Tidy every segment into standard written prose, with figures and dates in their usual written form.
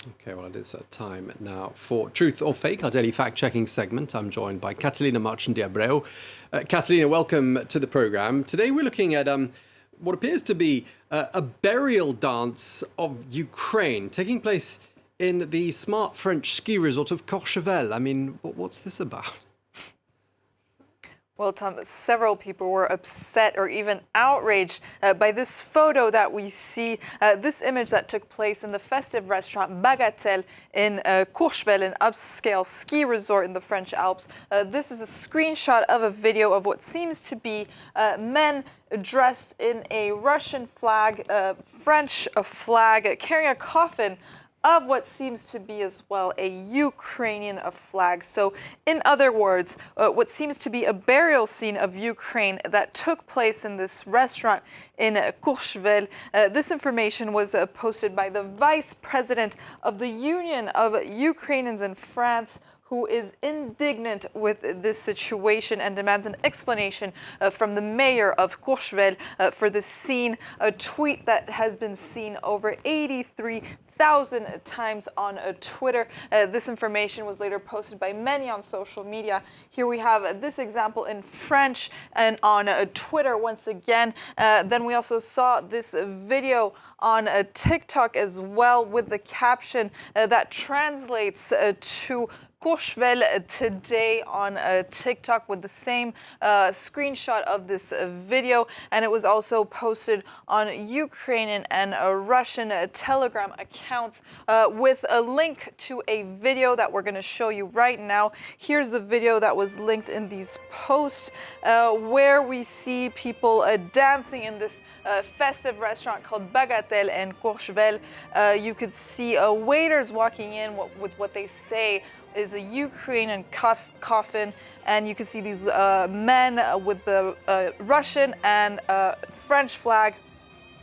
Okay, well, it is time now for Truth or Fake, our daily fact-checking segment. I'm joined by Catalina Marchandi-Abreu. Catalina, welcome to the program. Today we're looking at what appears to be a burial dance of Ukraine taking place in the smart French ski resort of Courchevel. I mean, what's this about? Well, Tom, several people were upset or even outraged by this photo that we see, this image that took place in the festive restaurant Bagatelle in Courchevel, an upscale ski resort in the French Alps. This is a screenshot of a video of what seems to be men dressed in a Russian flag, French flag, carrying a coffin of what seems to be as well a Ukrainian flag. So in other words, what seems to be a burial scene of Ukraine that took place in this restaurant in Courchevel. This information was posted by the vice president of the Union of Ukrainians in France, who is indignant with this situation and demands an explanation from the mayor of Courchevel for this scene, a tweet that has been seen over 83,000 times on Twitter. This information was later posted by many on social media. Here we have this example in French and on Twitter once again. Then we also saw this video on TikTok as well with the caption that translates to Courchevel today on TikTok with the same screenshot of this video, and it was also posted on Ukrainian and Russian Telegram accounts with a link to a video that we're going to show you right now. Here's the video that was linked in these posts where we see people dancing in this festive restaurant called Bagatelle in Courchevel. You could see waiters walking in with what they say is a Ukrainian coffin, and you can see these men with the Russian and French flag.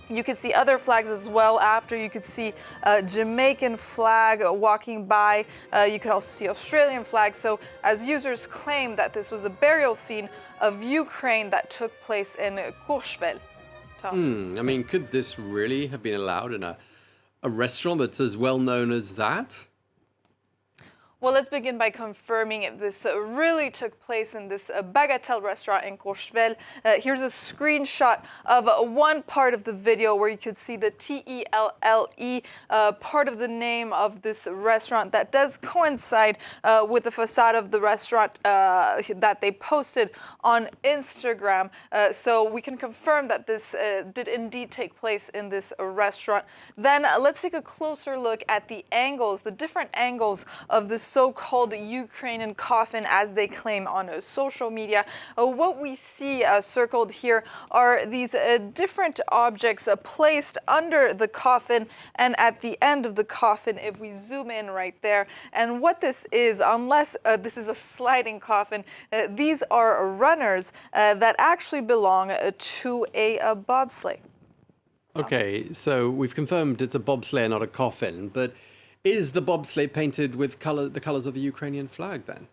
You could see other flags as well after. You could see a Jamaican flag walking by. You could also see Australian flags. So as users claim that this was a burial scene of Ukraine that took place in Courchevel. I mean, could this really have been allowed in a restaurant that's as well known as that? Well, let's begin by confirming if this really took place in this Bagatelle restaurant in Courchevel. Here's a screenshot of one part of the video where you could see the T-E-L-L-E, part of the name of this restaurant that does coincide with the facade of the restaurant that they posted on Instagram. So we can confirm that this did indeed take place in this restaurant. Then let's take a closer look at the angles, the different angles of this so-called Ukrainian coffin, as they claim on social media. What we see circled here are these different objects placed under the coffin and at the end of the coffin, if we zoom in right there. And what this is, unless this is a sliding coffin, these are runners that actually belong to a bobsleigh. Okay, so we've confirmed it's a bobsleigh, not a coffin, but is the bobsleigh painted with the colors of the Ukrainian flag then?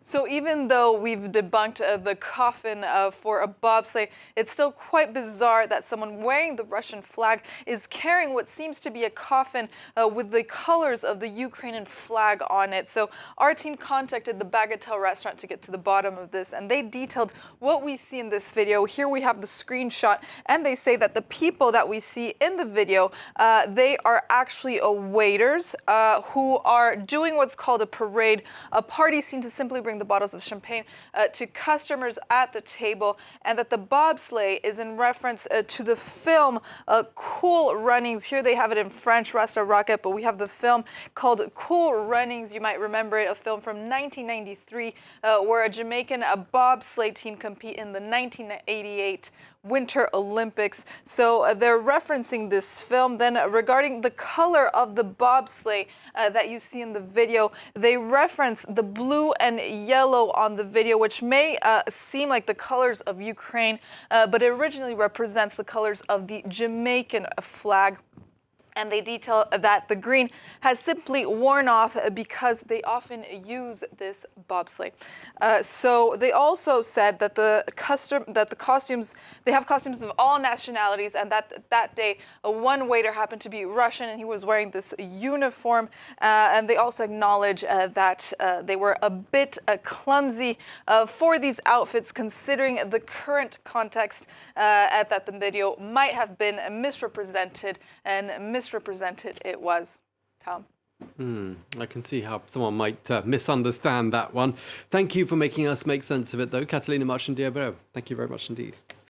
So even though we've debunked the coffin for a bobsleigh, it's still quite bizarre that someone wearing the Russian flag is carrying what seems to be a coffin with the colors of the Ukrainian flag on it. So our team contacted the Bagatelle restaurant to get to the bottom of this, and they detailed what we see in this video. Here we have the screenshot, and they say that the people that we see in the video, they are actually waiters who are doing what's called a parade, a party scene to simply bring the bottles of champagne to customers at the table, and that the bobsleigh is in reference to the film Cool Runnings. Here they have it in French, Rasta Rocket, but we have the film called Cool Runnings. You might remember it, a film from 1993 where a Jamaican bobsleigh team compete in the 1988 Winter Olympics. So they're referencing this film. Then regarding the color of the bobsleigh that you see in the video, they reference the blue and yellow on the video, which may seem like the colors of Ukraine, but it originally represents the colors of the Jamaican flag. And they detail that the green has simply worn off because they often use this bobsleigh. So they also said that they have costumes of all nationalities, and that day one waiter happened to be Russian, and he was wearing this uniform. And they also acknowledge that they were a bit clumsy for these outfits, considering the current context, that the video might have been misrepresented, and misrepresented it was. Tom. I can see how someone might misunderstand that one. Thank you for making us make sense of it, though, Catalina Marchandiabreu. Thank you very much indeed.